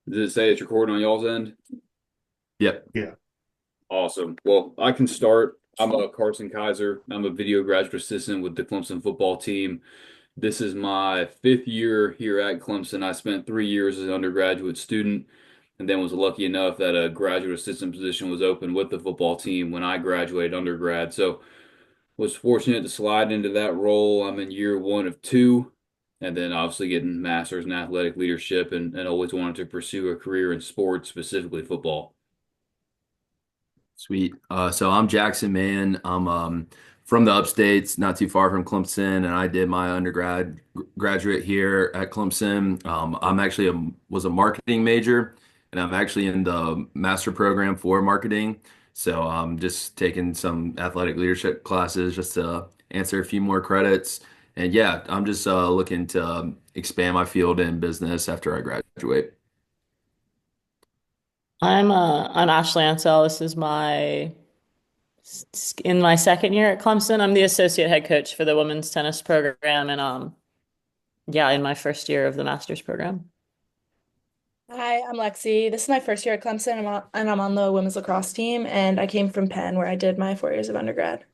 Does it say it's recording on y'all's end? Yep. Yeah. Awesome. Well, I can start. I'm Carson Kaiser. I'm a video graduate assistant with the Clemson football team. This is my fifth year here at Clemson. I spent 3 years as an undergraduate student and then was lucky enough that a graduate assistant position was open with the football team when I graduated undergrad. So was fortunate to slide into that role. I'm in year one of two, and then obviously getting masters in athletic leadership and always wanted to pursue a career in sports, specifically football. Sweet. So I'm Jackson Mann. I'm from the upstates, not too far from Clemson, and I did my graduate here at Clemson. I'm actually was a marketing major, and I'm actually in the master program for marketing. So I'm just taking some athletic leadership classes just to answer a few more credits. And yeah, I'm just looking to expand my field in business after I graduate. I'm Ashley Ansell. This is my in my second year at Clemson. I'm the associate head coach for the women's tennis program, and yeah, in my first year of the master's program. Hi, I'm Lexi. This is my first year at Clemson. I'm on the women's lacrosse team, and I came from Penn, where I did my 4 years of undergrad.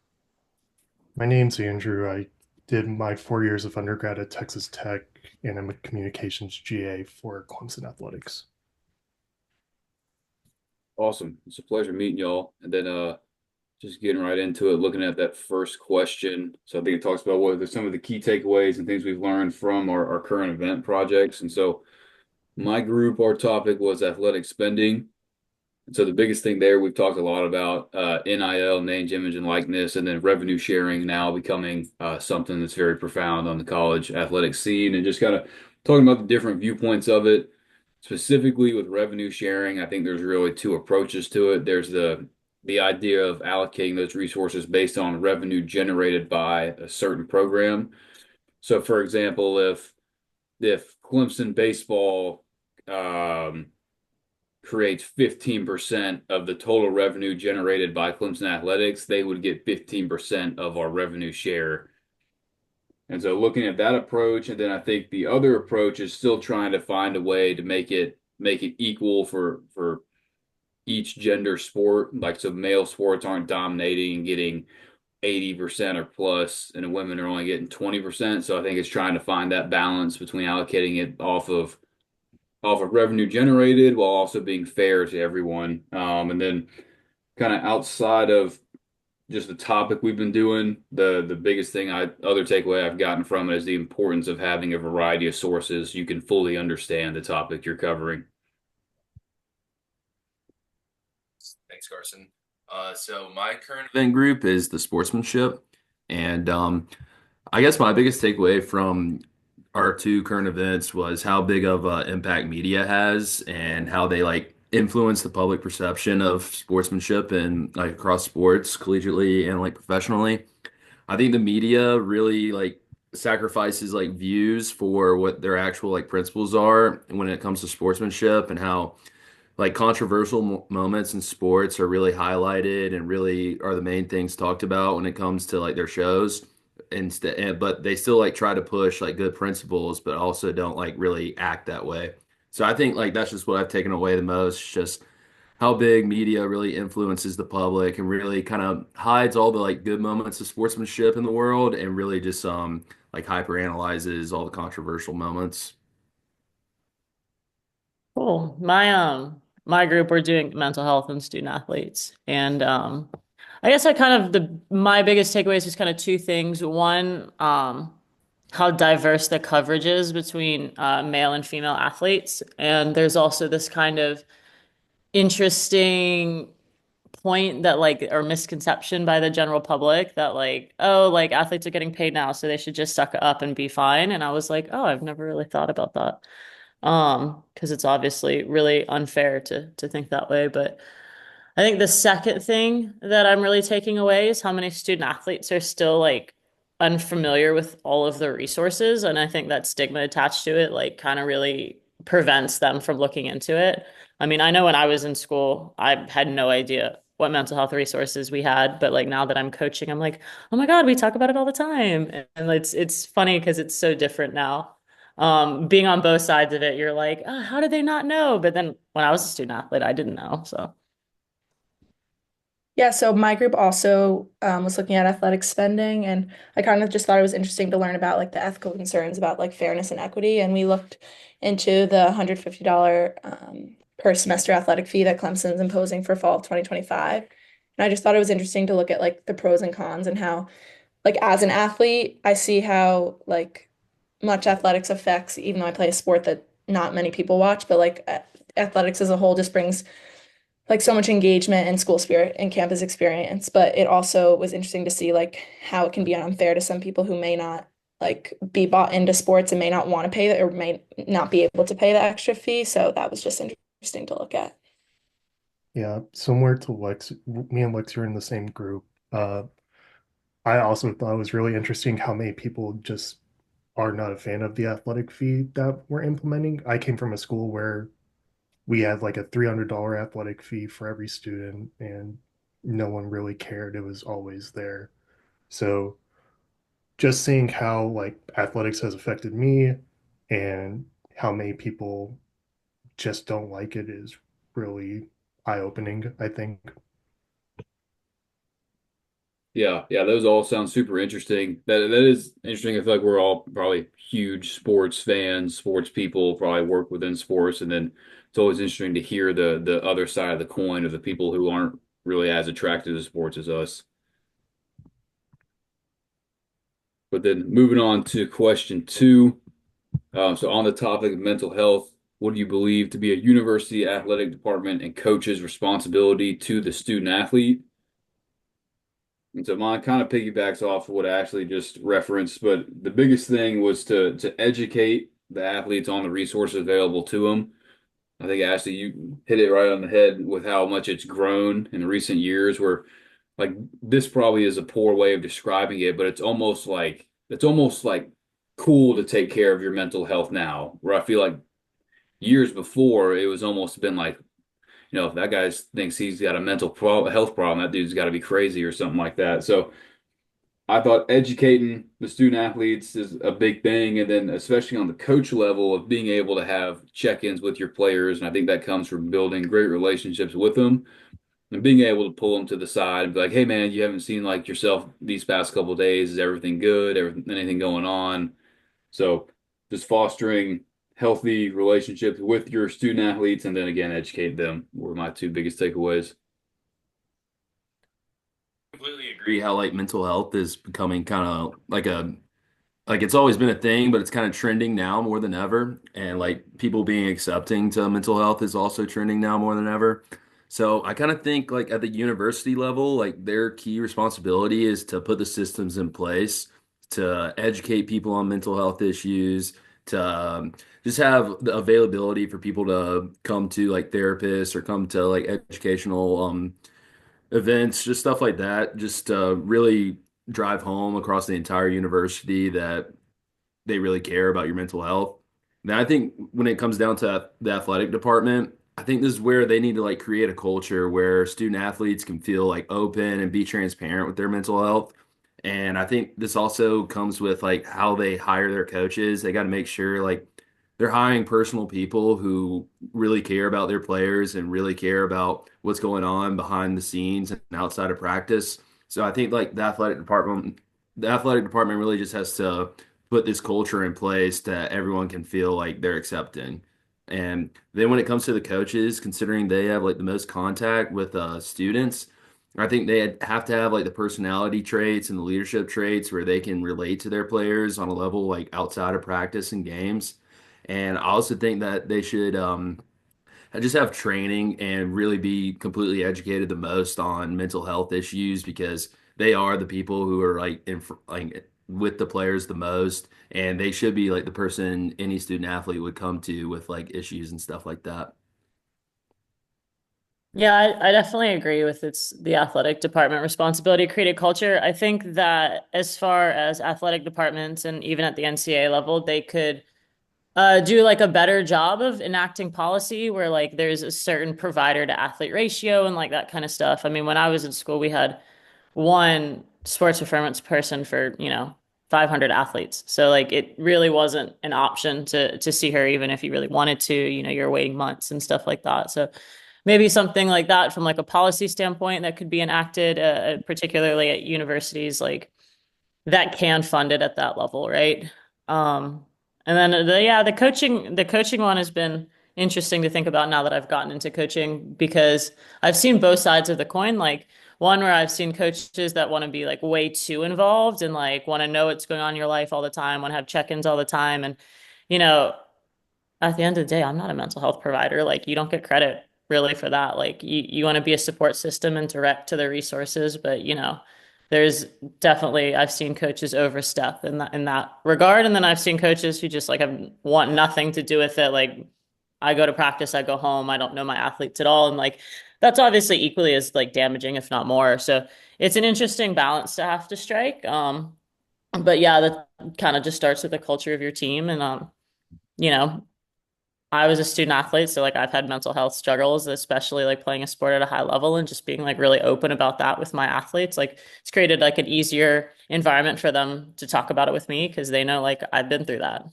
My name's Andrew. I did my 4 years of undergrad at Texas Tech, and I'm a communications GA for Clemson Athletics. Awesome. It's a pleasure meeting y'all. And then just getting right into it, looking at that first question. So I think it talks about what are some of the key takeaways and things we've learned from our current event projects. And so my group, our topic was athletic spending. And so the biggest thing there, we've talked a lot about NIL, name, image, and likeness, and then revenue sharing now becoming something that's very profound on the college athletic scene, and just kind of talking about the different viewpoints of it. Specifically with revenue sharing, I think there's really two approaches to it. There's the idea of allocating those resources based on revenue generated by a certain program. So, for example, if Clemson baseball um, creates 15% of the total revenue generated by Clemson Athletics, they would get 15% of our revenue share. And so looking at that approach, and then I think the other approach is still trying to find a way to make it equal for each gender sport. Like so male sports aren't dominating and getting 80% or plus, and the women are only getting 20%. So I think it's trying to find that balance between allocating it off of revenue generated while also being fair to everyone. And then kind of outside of just the topic we've been doing, the biggest thing other takeaway I've gotten from it is the importance of having a variety of sources you can fully understand the topic you're covering. Thanks, Carson. So my current event group is the sportsmanship, and I guess my biggest takeaway from our two current events was how big of impact media has and how they like influence the public perception of sportsmanship and like across sports, collegiately and like professionally. I think the media really like sacrifices like views for what their actual like principles are when it comes to sportsmanship and how like controversial moments in sports are really highlighted and really are the main things talked about when it comes to like their shows instead, but they still like try to push like good principles but also don't like really act that way. So I think like that's just what I've taken away the most, just how big media really influences the public and really kind of hides all the like good moments of sportsmanship in the world and really just like hyper analyzes all the controversial moments. Cool. My group, we're doing mental health and student athletes, and I guess I kind of the my biggest takeaway is just kind of two things. One, how diverse the coverage is between male and female athletes, and there's also this kind of interesting point that like or misconception by the general public that like oh like athletes are getting paid now so they should just suck it up and be fine, and I was like, oh, I've never really thought about that, because it's obviously really unfair to think that way. But I think the second thing that I'm really taking away is how many student athletes are still like unfamiliar with all of the resources. And I think that stigma attached to it, like, kind of really prevents them from looking into it. I mean, I know when I was in school, I had no idea what mental health resources we had, but like now that I'm coaching, I'm like, oh my God, we talk about it all the time. And it's funny because it's so different now. Being on both sides of it, you're like, oh, how did they not know? But then when I was a student athlete, I didn't know. So Yeah, so my group also was looking at athletic spending, and I kind of just thought it was interesting to learn about like the ethical concerns about like fairness and equity. And we looked into the $150 per semester athletic fee that Clemson's imposing for fall of 2025. And I just thought it was interesting to look at like the pros and cons and how, like as an athlete, I see how like much athletics affects, even though I play a sport that not many people watch, but like athletics as a whole just brings like so much engagement and school spirit and campus experience. But it also was interesting to see like how it can be unfair to some people who may not like be bought into sports and may not want to pay that or may not be able to pay the extra fee. So that was just interesting to look at. Yeah, similar to Lex, me and Lex are in the same group. I also thought it was really interesting how many people just are not a fan of the athletic fee that we're implementing. I came from a school where we had like a $300 athletic fee for every student, and no one really cared. It was always there. So just seeing how like athletics has affected me and how many people just don't like it is really eye-opening, I think. Yeah, yeah, those all sound super interesting. That is interesting. I feel like we're all probably huge sports fans, sports people, probably work within sports, and then it's always interesting to hear the other side of the coin of the people who aren't really as attracted to sports as us. But then moving on to question two. So on the topic of mental health, what do you believe to be a university athletic department and coach's responsibility to the student athlete? And so mine kind of piggybacks off of what I actually just referenced, but the biggest thing was to educate the athletes on the resources available to them. I think Ashley, you hit it right on the head with how much it's grown in recent years, where like this probably is a poor way of describing it, but it's almost like cool to take care of your mental health now, where I feel like years before it was almost been like, if that guy thinks he's got a health problem, that dude's got to be crazy or something like that. So I thought educating the student athletes is a big thing, and then especially on the coach level of being able to have check-ins with your players, and I think that comes from building great relationships with them and being able to pull them to the side and be like, "Hey, man, you haven't seen like yourself these past couple of days. Is everything good? Anything going on?" So just fostering healthy relationships with your student athletes, and then again, educate them were my two biggest takeaways. Completely agree how like mental health is becoming kind of like it's always been a thing, but it's kind of trending now more than ever. And like people being accepting to mental health is also trending now more than ever. So I kind of think like at the university level, like their key responsibility is to put the systems in place to educate people on mental health issues, to just have the availability for people to come to like therapists or come to like educational events, just stuff like that, just really drive home across the entire university that they really care about your mental health. Now, I think when it comes down to the athletic department, I think this is where they need to like create a culture where student athletes can feel like open and be transparent with their mental health. And I think this also comes with like how they hire their coaches. They got to make sure like they're hiring personal people who really care about their players and really care about what's going on behind the scenes and outside of practice. So I think like the athletic department really just has to put this culture in place that everyone can feel like they're accepting. And then when it comes to the coaches, considering they have like the most contact with students, I think they have to have like the personality traits and the leadership traits where they can relate to their players on a level like outside of practice and games. And I also think that they should just have training and really be completely educated the most on mental health issues because they are the people who are like with the players the most, and they should be like the person any student athlete would come to with like issues and stuff like that. yeah, I definitely agree with it's the athletic department responsibility to create a culture. I think that as far as athletic departments and even at the NCAA level, they could do like a better job of enacting policy where like there's a certain provider to athlete ratio and like that kind of stuff. I mean, when I was in school, we had one sports performance person for, 500 athletes. So like it really wasn't an option to see her even if you really wanted to, you're waiting months and stuff like that. So maybe something like that from like a policy standpoint that could be enacted, particularly at universities like that can fund it at that level, right? And then the coaching one has been interesting to think about now that I've gotten into coaching because I've seen both sides of the coin. Like one where I've seen coaches that want to be like way too involved and like want to know what's going on in your life all the time, want to have check-ins all the time. And, you know, at the end of the day, I'm not a mental health provider. Like you don't get credit really for that. Like you want to be a support system and direct to the resources, but there's definitely I've seen coaches overstep in that regard. And then I've seen coaches who just like want nothing to do with it. Like I go to practice, I go home, I don't know my athletes at all. And like that's obviously equally as like damaging, if not more. So it's an interesting balance to have to strike. But yeah, that kind of just starts with the culture of your team. And you know, I was a student athlete, so like I've had mental health struggles, especially like playing a sport at a high level and just being like really open about that with my athletes. Like it's created like an easier environment for them to talk about it with me because they know like I've been through that.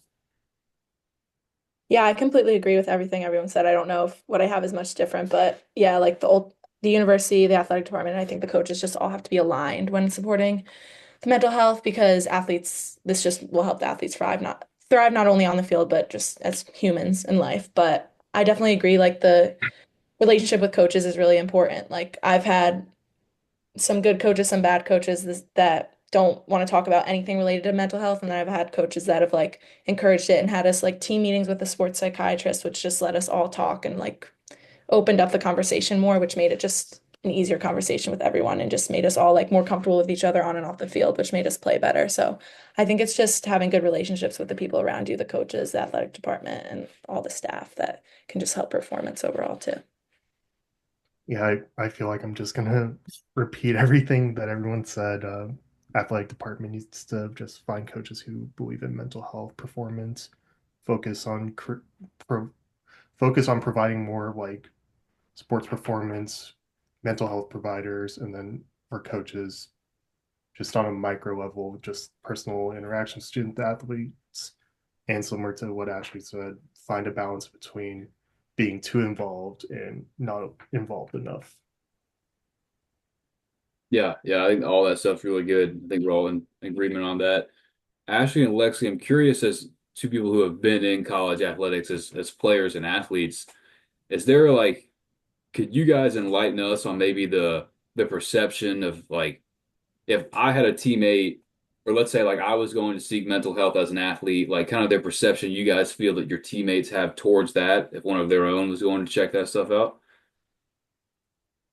Yeah, I completely agree with everything everyone said. I don't know if what I have is much different, but yeah, like the university, the athletic department, I think the coaches just all have to be aligned when supporting the mental health because this just will help the athletes thrive not only on the field, but just as humans in life. But I definitely agree, like the relationship with coaches is really important. Like I've had some good coaches, some bad coaches that don't want to talk about anything related to mental health. And then I've had coaches that have like encouraged it and had us like team meetings with the sports psychiatrist, which just let us all talk and like opened up the conversation more, which made it just an easier conversation with everyone and just made us all like more comfortable with each other on and off the field, which made us play better. So I think it's just having good relationships with the people around you, the coaches, the athletic department, and all the staff that can just help performance overall too. Yeah, I feel like I'm just gonna repeat everything that everyone said. Athletic department needs to just find coaches who believe in mental health performance, focus on pro focus on providing more like sports performance, mental health providers, and then for coaches, just on a micro level, just personal interaction, student athletes, and similar to what Ashley said, find a balance between being too involved and not involved enough. Yeah, yeah, I think all that stuff's really good. I think we're all in agreement on that. Ashley and Lexi, I'm curious as two people who have been in college athletics as players and athletes, is there like could you guys enlighten us on maybe the perception of like if I had a teammate or let's say like I was going to seek mental health as an athlete, like kind of their perception you guys feel that your teammates have towards that if one of their own was going to check that stuff out?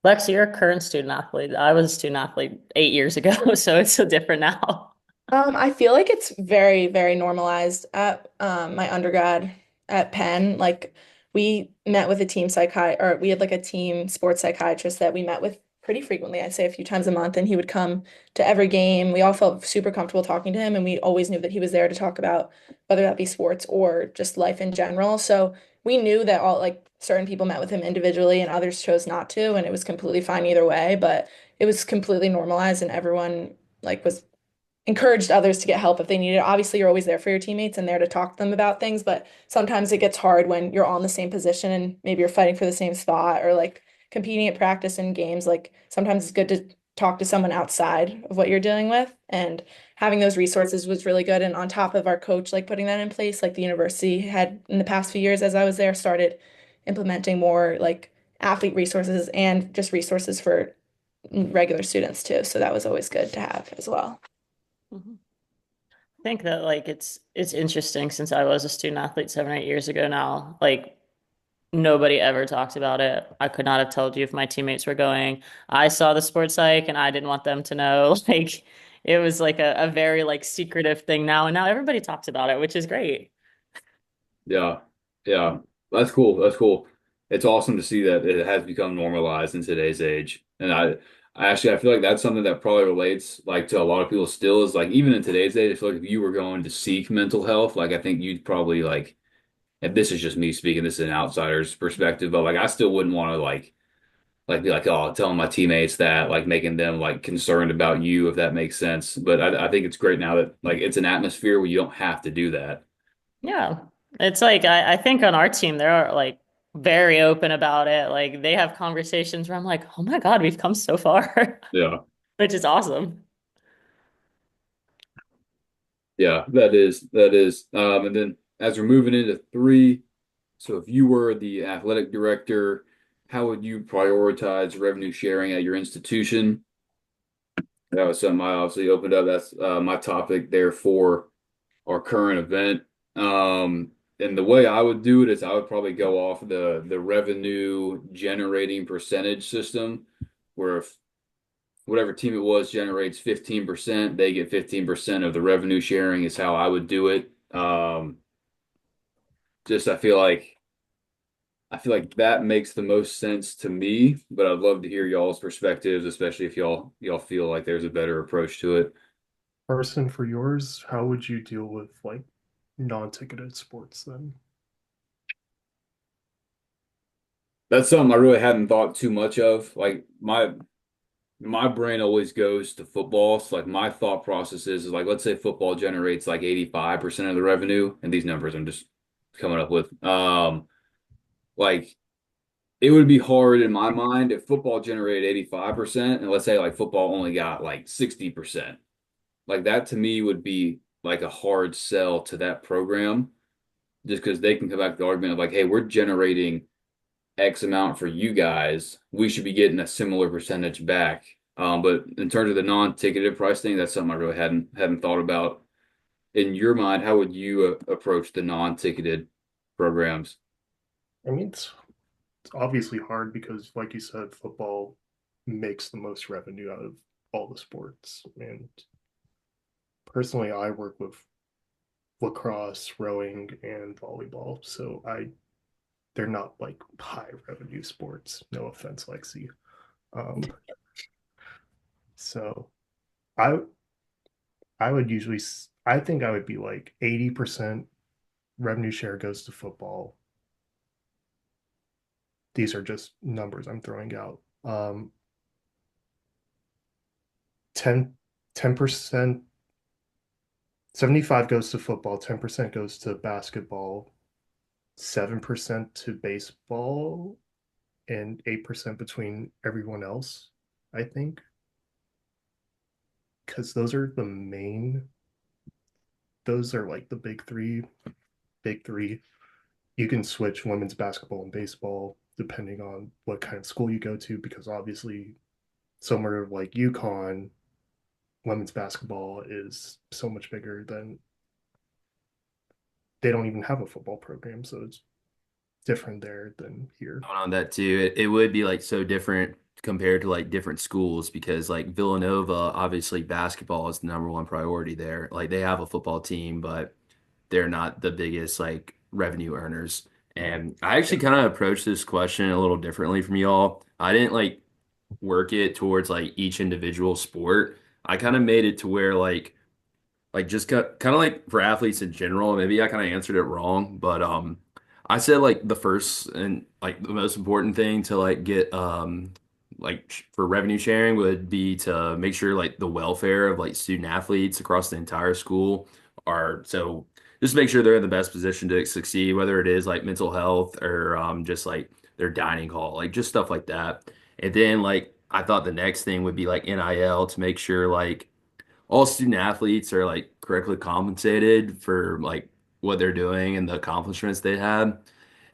Lex, you're a current student athlete. I was a student athlete 8 years ago, so it's so different now. I feel like it's very, very normalized at my undergrad at Penn. Like we met with a team or we had like a team sports psychiatrist that we met with pretty frequently. I'd say a few times a month, and he would come to every game. We all felt super comfortable talking to him, and we always knew that he was there to talk about whether that be sports or just life in general. So we knew that all like certain people met with him individually and others chose not to, and it was completely fine either way, but it was completely normalized and everyone like was encouraged others to get help if they need it. Obviously, you're always there for your teammates and there to talk to them about things, but sometimes it gets hard when you're all in the same position and maybe you're fighting for the same spot or like competing at practice and games. Like sometimes it's good to talk to someone outside of what you're dealing with, and having those resources was really good. And on top of our coach, like putting that in place, like the university had in the past few years as I was there, started implementing more like athlete resources and just resources for regular students too. So that was always good to have as well. Mhm. I think that like it's interesting since I was a student athlete 7 or 8 years ago now. Like nobody ever talked about it. I could not have told you if my teammates were going. I saw the sports psych and I didn't want them to know. Like it was like a very like secretive thing now, and now everybody talks about it, which is great. Yeah, yeah, that's cool. That's cool. It's awesome to see that it has become normalized in today's age. And I feel like that's something that probably relates like to a lot of people still is like even in today's age, I feel like if you were going to seek mental health, like I think you'd probably like, and this is just me speaking, this is an outsider's perspective, but like I still wouldn't want to like like be like, oh, telling my teammates that, like making them like concerned about you, if that makes sense. But I think it's great now that like it's an atmosphere where you don't have to do that. Yeah. It's like I think on our team they're like very open about it. Like they have conversations where I'm like, oh my God, we've come so far, Yeah. which is awesome. Yeah, that is. And then as we're moving into three, so if you were the athletic director, how would you prioritize revenue sharing at your institution? That was something I obviously opened up. That's my topic there for our current event. And the way I would do it is I would probably go off the revenue generating percentage system, where if whatever team it was generates 15%, they get 15% of the revenue sharing is how I would do it. Just I feel like that makes the most sense to me, but I'd love to hear y'all's perspectives, especially if y'all feel like there's a better approach to it. Person, for yours, how would you deal with like non-ticketed sports then? That's something I really hadn't thought too much of. Like my brain always goes to football. So like my thought process is like let's say football generates like 85% of the revenue, and these numbers I'm just coming up with. Like it would be hard in my mind if football generated 85% and let's say like football only got like 60%. Like that to me would be like a hard sell to that program just because they can come back to the argument of like, hey, we're generating X amount for you guys. We should be getting a similar percentage back. But in terms of the non-ticketed price thing, that's something I really hadn't thought about. In your mind, how would you approach the non-ticketed programs? I mean, it's obviously hard because, like you said, football makes the most revenue out of all the sports. And personally, I work with lacrosse, rowing, and volleyball, so they're not like high revenue sports. No offense, Lexi. Um, so I I would usually I think I would be like 80% revenue share goes to football. These are just numbers I'm throwing out. 10 10%, 75 goes to football, 10% goes to basketball, 7% to baseball, and 8% between everyone else, I think. Because those are like the big three. You can switch women's basketball and baseball depending on what kind of school you go to, because obviously somewhere like UConn, women's basketball is so much bigger than they don't even have a football program, so it's different there than here. On that too, it would be like so different compared to like different schools because like Villanova, obviously basketball is the number one priority there. Like they have a football team, but they're not the biggest like revenue earners. And I actually Yeah. kind of approached this question a little differently from y'all. I didn't like work it towards like each individual sport. I kind of made it to where like just kind of like for athletes in general, maybe I kind of answered it wrong, but I said like the first and like the most important thing to like get like for revenue sharing would be to make sure like the welfare of like student athletes across the entire school are so just make sure they're in the best position to succeed, whether it is like mental health or just like their dining hall, like just stuff like that. And then like I thought the next thing would be like NIL to make sure like all student athletes are like correctly compensated for like what they're doing and the accomplishments they had.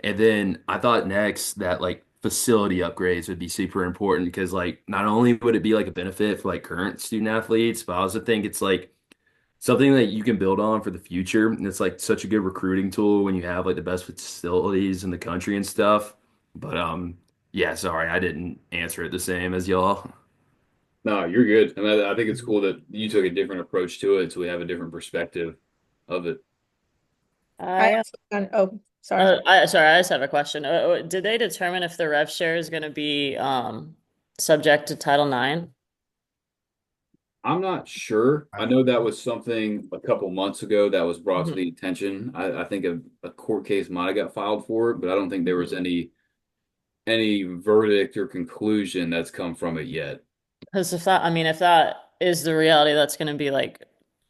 And then I thought next that like facility upgrades would be super important because like not only would it be like a benefit for like current student athletes, but I also think it's like something that you can build on for the future. And it's like such a good recruiting tool when you have like the best facilities in the country and stuff. But yeah, sorry, I didn't answer it the same as y'all. No, you're good. And I think it's cool that you took a different approach to it, so we have a different perspective of it. I I also oh, sorry. sorry, I just have a question. Did they determine if the rev share is going to be subject to Title IX? I'm not sure. I I don't know that know. was something a couple months ago that was brought to Mhm. the attention. I think a court case might have got filed for it, but I don't think there was any any verdict or conclusion that's come from it yet. Because if that is the reality, that's going to be like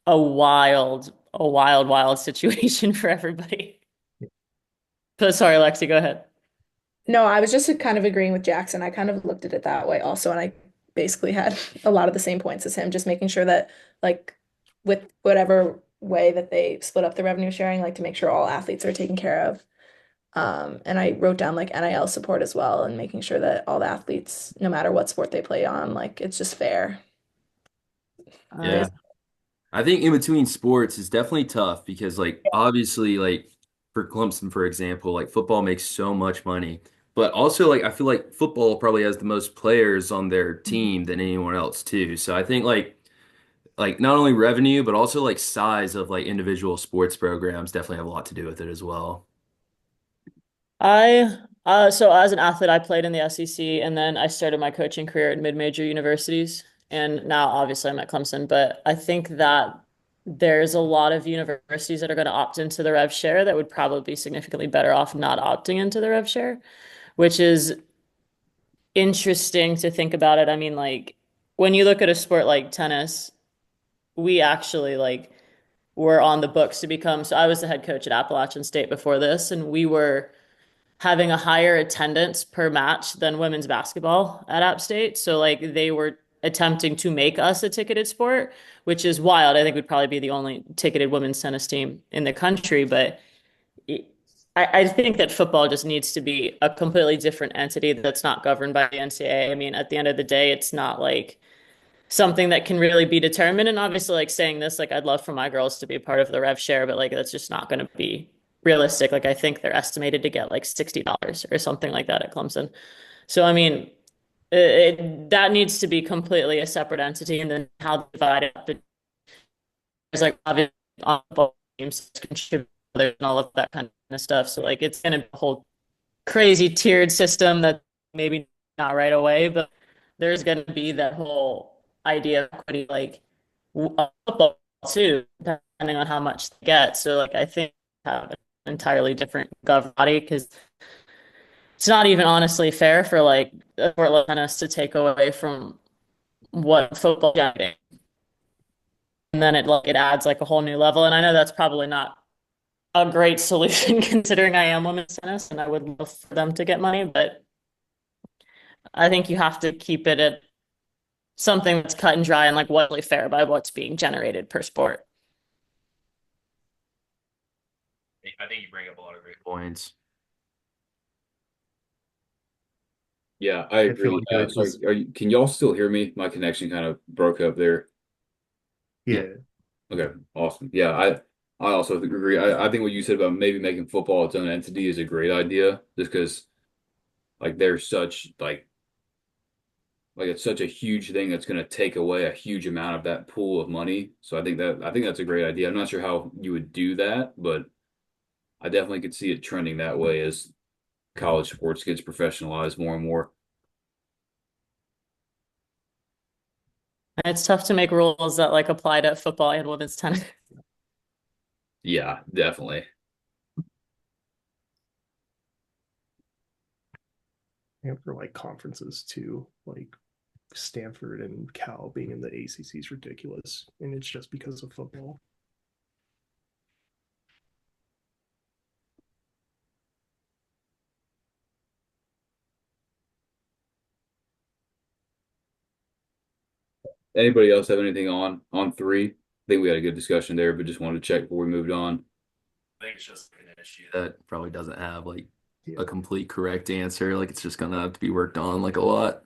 a wild situation for everybody. But sorry, Lexi, go ahead. No, I was just kind of agreeing with Jackson. I kind of looked at it that way also, and I basically had a lot of the same points as him, just making sure that like with whatever way that they split up the revenue sharing, like to make sure all athletes are taken care of. And I wrote down like NIL support as well and making sure that all the athletes, no matter what sport they play on, like it's just fair. I Yeah. I think in between sports is definitely tough because like obviously like for Clemson, for example, like football makes so much money. But also like I feel like football probably has the most players on their team than anyone else too. So I think like not only revenue, but also like size of like individual sports programs definitely have a lot to do with it as well. so as an athlete, I played in the SEC and then I started my coaching career at mid-major universities. And now obviously I'm at Clemson, but I think that there's a lot of universities that are going to opt into the rev share that would probably be significantly better off not opting into the rev share, which is interesting to think about it. I mean, like when you look at a sport like tennis, we actually like were on the books to become, so I was the head coach at Appalachian State before this, and we were having a higher attendance per match than women's basketball at App State. So like they were attempting to make us a ticketed sport, which is wild. I think we'd probably be the only ticketed women's tennis team in the country, but I think that football just needs to be a completely different entity that's not governed by the NCAA. I mean, at the end of the day, it's not like something that can really be determined. And obviously, like saying this, like I'd love for my girls to be part of the rev share, but like that's just not going to be realistic. Like I think they're estimated to get like $60 or something like that at Clemson. So I mean, that needs to be completely a separate entity, and then how they divide it up. There's like obviously on both teams contribute and all of that kind of stuff. So like it's going to be a whole crazy tiered system that maybe not right away, but there's going to be that whole idea of equity, like football too, depending on how much they get. So like I think have an entirely different gov body because it's not even honestly fair for like a sport like tennis to take away from what football getting. And then it adds like a whole new level. And I know that's probably not a great solution considering I am women's tennis and I would love for them to get money, but I think you have to keep it at something that's cut and dry and like what's really fair by what's being generated per sport. I think you bring up a lot of great points. Yeah, I I feel agree. like it would Sorry, just, can y'all still hear me? My connection kind of broke up there. Yeah. yeah, Okay, awesome. Yeah, I also agree. I think what you said about maybe making football its own entity is a great idea, just because like there's such like it's such a huge thing that's going to take away a huge amount of that pool of money. So I think that's a great idea. I'm not sure how you would do that, but I definitely could see it trending that way as college sports gets professionalized more and more. And it's tough to make rules that like apply to football and women's tennis. Yeah, definitely. and for like conferences too, like Stanford and Cal being in the ACC is ridiculous, and it's just because of football. Anybody else have anything on three? I think we had a good discussion there, but just wanted to check before we moved on. I think it's just an issue that probably doesn't have like Yeah, a complete correct answer. Like it's just gonna have to be worked on like a lot.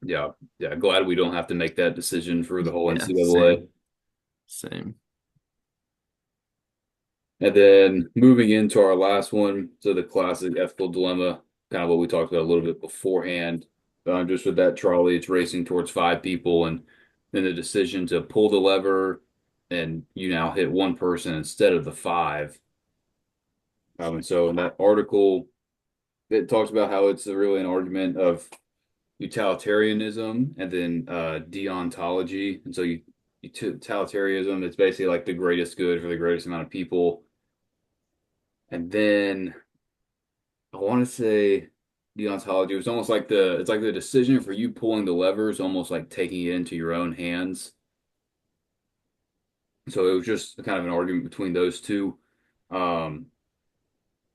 Yeah, yeah. Glad we don't have to make that decision for the whole Yeah, NCAA. same, same. And then moving into our last one, so the classic ethical dilemma, kind of what we talked about a little bit beforehand. Just with that trolley, it's racing towards five people, and then the decision to pull the lever, and you now hit one person instead of the five. And so in that article, it talks about how it's really an argument of utilitarianism and then deontology. And so utilitarianism, it's basically like the greatest good for the greatest amount of people. And then I want to say deontology. It was almost like it's like the decision for you pulling the levers, almost like taking it into your own hands. So it was just kind of an argument between those two. Um,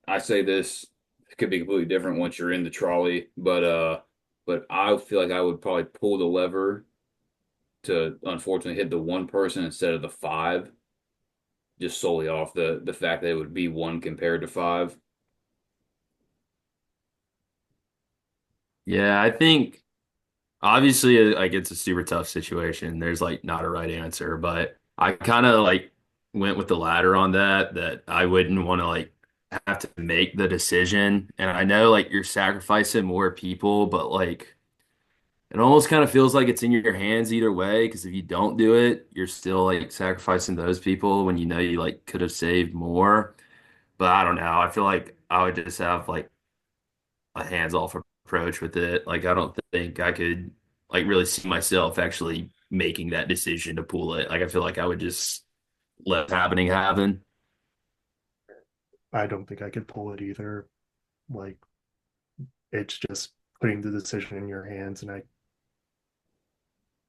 I say this could be completely different once you're in the trolley, but I feel like I would probably pull the lever to unfortunately hit the one person instead of the five, just solely off the fact that it would be one compared to five. Yeah, I think obviously like it's a super tough situation. There's like not a right answer, but I kind of like went with the latter on that I wouldn't want to like have to make the decision. And I know like you're sacrificing more people, but like it almost kind of feels like it's in your hands either way, because if you don't do it, you're still like sacrificing those people when you know you like could have saved more. But I don't know. I feel like I would just have like a hands-off approach with it. Like I don't think I could like really see myself actually making that decision to pull it. Like I feel like I would just let happening happen. I don't think I could pull it either. Like it's just putting the decision in your hands, and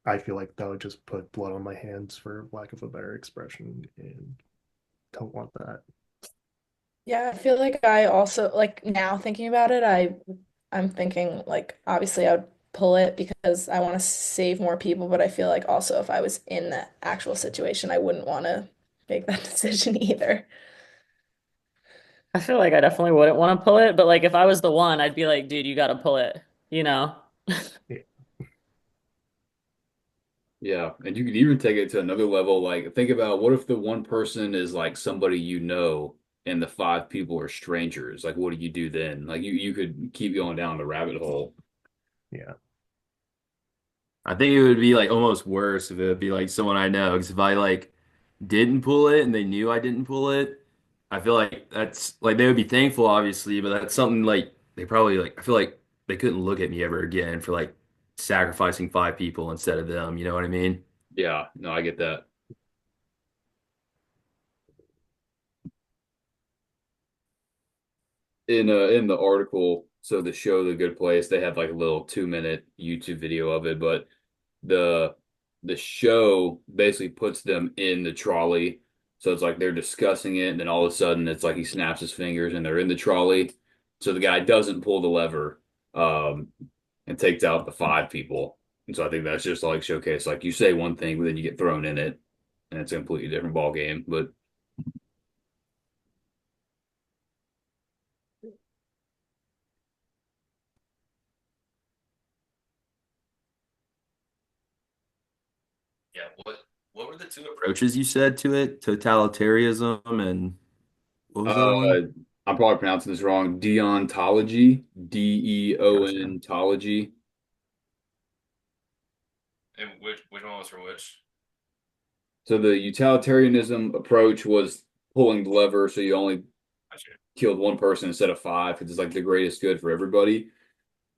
I feel like that would just put blood on my hands, for lack of a better expression, and don't want that. Yeah, I feel like I also like now thinking about it, I'm thinking like obviously I would pull it because I want to save more people, but I feel like also if I was in that actual situation, I wouldn't want to make that decision either. I feel like I definitely wouldn't want to pull it, but like if I was the one, I'd be like, dude, you got to pull it, you know? Yeah, Yeah, and you could even take it to another level. Like, think about what if the one person is like somebody you know, and the five people are strangers? Like, what do you do then? Like, you could keep going down the rabbit hole. yeah. I think it would be like almost worse if it would be like someone I know. Because if I like didn't pull it and they knew I didn't pull it, I feel like that's like they would be thankful, obviously, but that's something like they probably like I feel like they couldn't look at me ever again for like sacrificing five people instead of them. You know what I mean? Yeah, no, I get that. In the article, so the show The Good Place, they have like a little 2 minute YouTube video of it, but the the show basically puts them in the trolley. So it's like they're discussing it, and then all of a sudden it's like he snaps his fingers and they're in the trolley. So the guy doesn't pull the lever, um, and takes out the five people. And so I think that's just like showcase, like you say one thing, but then you get thrown in it, and it's a completely different ball game. But Yeah. What were the two approaches you said to it? Totalitarianism and what was the other uh, one? I'm probably pronouncing this wrong. Deontology, Gotcha. Deontology. And which one was for which? So the utilitarianism approach was pulling the lever, so you only Gotcha. killed one person instead of five because it's like the greatest good for everybody.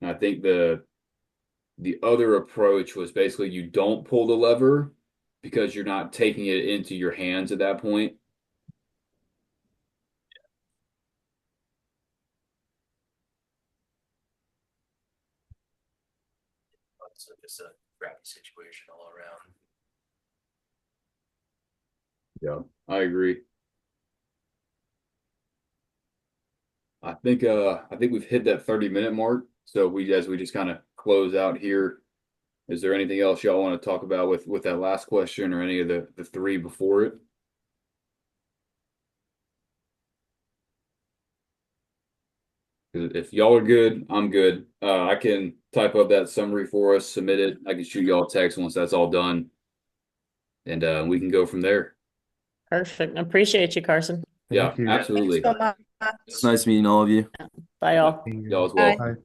And I think the other approach was basically you don't pull the lever because you're not taking it into your hands at that point. So just a crappy situation all around. Yeah, I agree. I think we've hit that 30-minute mark. So we as we just kind of close out here, is there anything else y'all want to talk about with that last question or any of the three before it? If y'all are good, I'm good. I can type up that summary for us, submit it. I can shoot y'all a text once that's all done, and we can go from there. Perfect. Appreciate you, Carson. Yeah, Thank you. Thanks absolutely. so much. It's nice meeting all of you. Bye, Yeah, y'all. y'all as Bye. well. Bye.